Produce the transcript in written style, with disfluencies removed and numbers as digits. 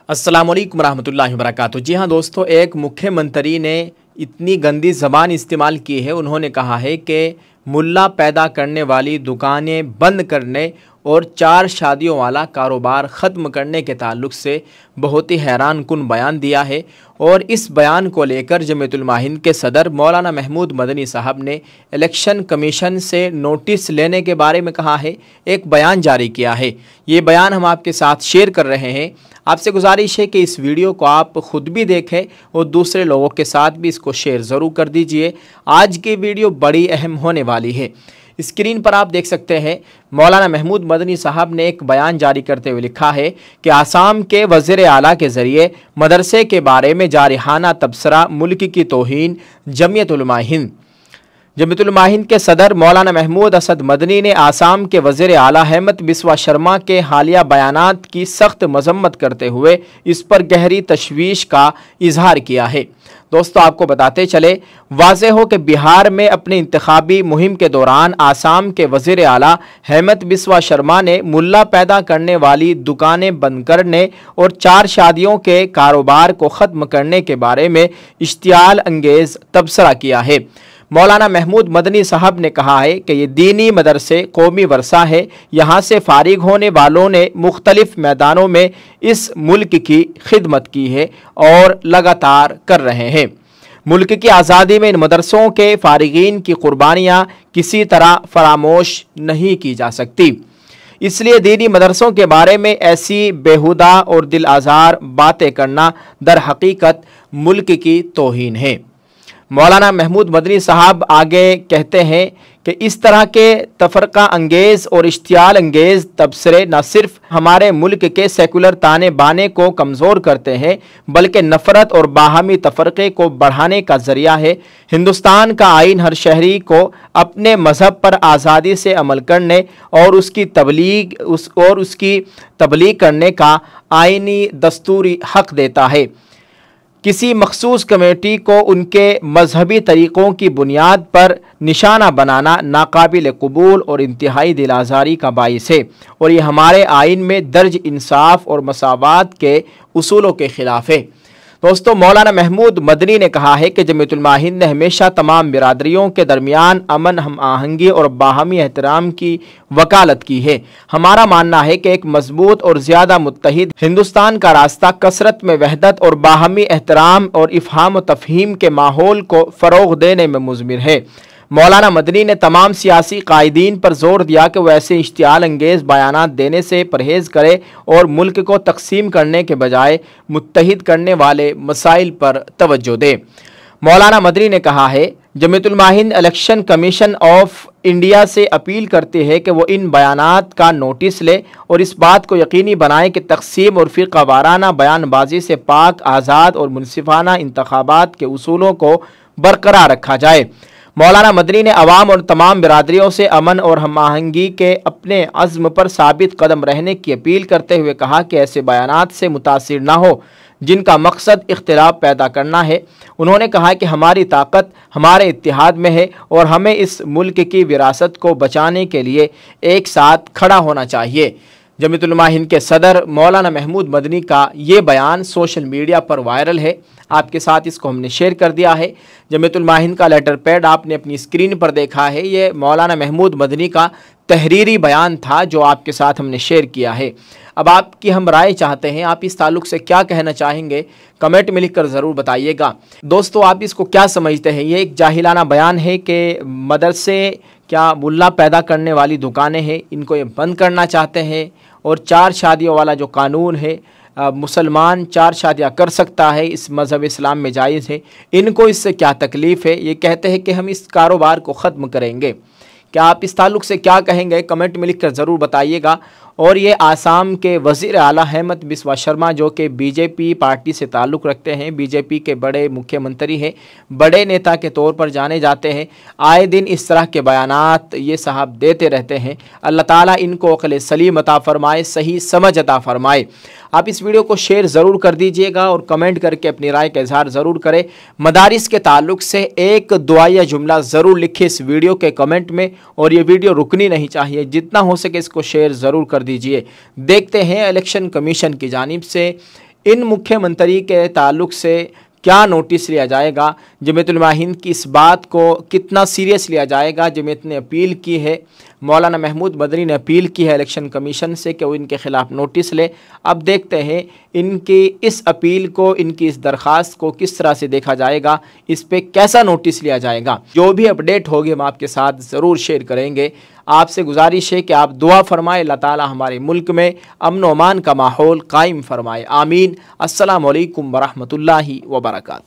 अस्सलाम वालेकुम रहमतुल्लाहि व बरकातुहू। जी हाँ दोस्तों, एक मुख्यमंत्री ने इतनी गंदी ज़बान इस्तेमाल की है। उन्होंने कहा है कि मुल्ला पैदा करने वाली दुकानें बंद करने और 4 शादियों वाला कारोबार ख़त्म करने के ताल्लुक़ से बहुत ही हैरान कुन बयान दिया है। और इस बयान को लेकर जमीयतुल उलमा हिंद के सदर मौलाना महमूद मदनी साहब ने इलेक्शन कमीशन से नोटिस लेने के बारे में कहा है, एक बयान जारी किया है। ये बयान हम आपके साथ शेयर कर रहे हैं। आपसे गुजारिश है कि इस वीडियो को आप ख़ुद भी देखें और दूसरे लोगों के साथ भी इसको शेयर ज़रूर कर दीजिए। आज की वीडियो बड़ी अहम होने वाली है। स्क्रीन पर आप देख सकते हैं, मौलाना महमूद मदनी साहब ने एक बयान जारी करते हुए लिखा है कि आसाम के वज़ीर आला के ज़रिए मदरसे के बारे में जारिहाना तबसरा मुल्क की तौहीन। जमीयतुल उलमा हिंद के सदर मौलाना महमूद असद मदनी ने आसाम के वज़ीर आला हेमंत बिस्वा शर्मा के हालिया बयानात की सख्त मजम्मत करते हुए इस पर गहरी तशवीश का इजहार किया है। दोस्तों, आपको बताते चले, वाज़ेह हो कि बिहार में अपने इंतखाबी मुहिम के दौरान आसाम के वज़ीर आला हेमंत बिस्वा शर्मा ने मुल्ला पैदा करने वाली दुकानें बंद करने और 4 शादियों के कारोबार को ख़त्म करने के बारे में इश्तियाल अंगेज़ तबसरा किया है। मौलाना महमूद मदनी साहब ने कहा है कि ये दीनी मदरसे कौमी वर्सा है। यहाँ से फारिग होने वालों ने मुख्तलिफ मैदानों में इस मुल्क की खिदमत की है और लगातार कर रहे हैं। मुल्क की आज़ादी में इन मदरसों के फारिगीन की कुर्बानियाँ किसी तरह फरामोश नहीं की जा सकती। इसलिए दीनी मदरसों के बारे में ऐसी बेहुदा और दिल आज़ार बातें करना दर हकीकत मुल्क की तौहीन है। मौलाना महमूद मदनी साहब आगे कहते हैं कि इस तरह के तफरका अंगेज़ और इश्तियाल अंगेज़ तबसरे न सिर्फ हमारे मुल्क के सेकुलर ताने बाने को कमज़ोर करते हैं, बल्कि नफ़रत और बाहमी तफरक़े को बढ़ाने का ज़रिया है। हिंदुस्तान का आइन हर शहरी को अपने मज़हब पर आज़ादी से अमल करने और उसकी तबलीग करने का आइनी दस्तूरी हक़ देता है। किसी मखसूस कमेटी को उनके मजहबी तरीक़ों की बुनियाद पर निशाना बनाना नाकाबिल कबूल और इंतहाई दिल आज़ारी का बाइस है और ये हमारे आइन में दर्ज इंसाफ और मसावात के उसूलों के ख़िलाफ़ है। दोस्तों, मौलाना महमूद मदनी ने कहा है कि जमीयतुल उलमा हिंद ने हमेशा तमाम बिरादरियों के दरमियान अमन, हम आहंगी और बाहमी एहतराम की वकालत की है। हमारा मानना है कि एक मजबूत और ज़्यादा मुत्तहिद हिंदुस्तान का रास्ता कसरत में वहदत और बाहमी एहतराम और इफ़हाम व तफ़हीम के माहौल को फ़रोग़ देने में मुज़मिर है। मौलाना मदनी ने तमाम सियासी कायदीन पर जोर दिया कि वह ऐसे इश्तियाल अंगेज़ बयानात देने से परहेज़ करे और मुल्क को तकसीम करने के बजाय मुत्तहिद करने वाले मसाइल पर तवज्जो दे। मौलाना मदनी ने कहा है, जमीयतुल उलमा Hind election commission of India से अपील करते हैं कि वो इन बयानात का नोटिस ले और इस बात को यकीनी बनाए कि तकसीम और फ़िरक़ा वाराना बयानबाजी से पाक, आज़ाद और मुनसिफाना इंतखाबात के उसूलों को बरकरार रखा जाए। मौलाना मदनी ने अवाम और तमाम बिरादरियों से अमन और हम आहंगी के अपने अज़्म पर साबित कदम रहने की अपील करते हुए कहा कि ऐसे बयानात से मुतासिर ना हो जिनका मकसद इख्तिलाफ पैदा करना है। उन्होंने कहा कि हमारी ताकत हमारे इत्तिहाद में है और हमें इस मुल्क की विरासत को बचाने के लिए एक साथ खड़ा होना चाहिए। जमीयतुल उलमा हिंद के सदर मौलाना महमूद मदनी का ये बयान सोशल मीडिया पर वायरल है। आपके साथ इसको हमने शेयर कर दिया है। जमीयतुल उलमा हिंद का लेटर पैड आपने अपनी स्क्रीन पर देखा है। ये मौलाना महमूद मदनी का तहरीरी बयान था जो आपके साथ हमने शेयर किया है। अब आपकी हम राय चाहते हैं, आप इस ताल्लुक़ से क्या कहना चाहेंगे, कमेंट में लिखकर ज़रूर बताइएगा। दोस्तों, आप इसको क्या समझते हैं? ये एक जाहिलाना बयान है कि मदरसे क्या मुल्ला पैदा करने वाली दुकानें हैं, इनको ये बंद करना चाहते हैं और 4 शादियों वाला जो कानून है, मुसलमान 4 शादियाँ कर सकता है, इस मज़हब इस्लाम में जायज़ है, इनको इससे क्या तकलीफ़ है? ये कहते हैं कि हम इस कारोबार को ख़त्म करेंगे। क्या आप इस ताल्लुक़ से क्या कहेंगे? कमेंट में लिखकर ज़रूर बताइएगा। और ये आसाम के वज़ीर आला हेमंत बिस्वा शर्मा जो कि बीजेपी पार्टी से ताल्लुक़ रखते हैं, बीजेपी के बड़े मुख्यमंत्री हैं, बड़े नेता के तौर पर जाने जाते हैं, आए दिन इस तरह के बयानात ये साहब देते रहते हैं। अल्लाह ताला इनको अक़ल सलीम अता फ़रमाए, सही समझ अता फ़रमाए। आप इस वीडियो को शेयर ज़रूर कर दीजिएगा और कमेंट करके अपनी राय का इजहार ज़रूर करें। मदारिस के ताल्लुक़ से एक दुआ या जुमला ज़रूर लिखें इस वीडियो के कमेंट में और ये वीडियो रुकनी नहीं चाहिए। जितना हो सके इसको शेयर ज़रूर कर दीजिए। देखते हैं इलेक्शन कमीशन की जानिब से इन मुख्यमंत्री के ताल्लुक़ से क्या नोटिस लिया जाएगा, जमीयत उलमा हिंद की इस बात को कितना सीरियस लिया जाएगा। जमीयत ने अपील की है, मौलाना महमूद मदनी ने अपील की है इलेक्शन कमीशन से कि वो इनके ख़िलाफ़ नोटिस ले। अब देखते हैं इनकी इस अपील को, इनकी इस दरख्वास्त को किस तरह से देखा जाएगा, इस पर कैसा नोटिस लिया जाएगा। जो भी अपडेट होगी हम आपके साथ ज़रूर शेयर करेंगे। आपसे गुजारिश है कि आप दुआ फरमाएं, अल्लाह ताला हमारे मुल्क में अमन व अमान का माहौल कायम फरमाए। आमीन। अस्सलामु अलैकुम वरहमतुल्लाहि वबरकातुहू।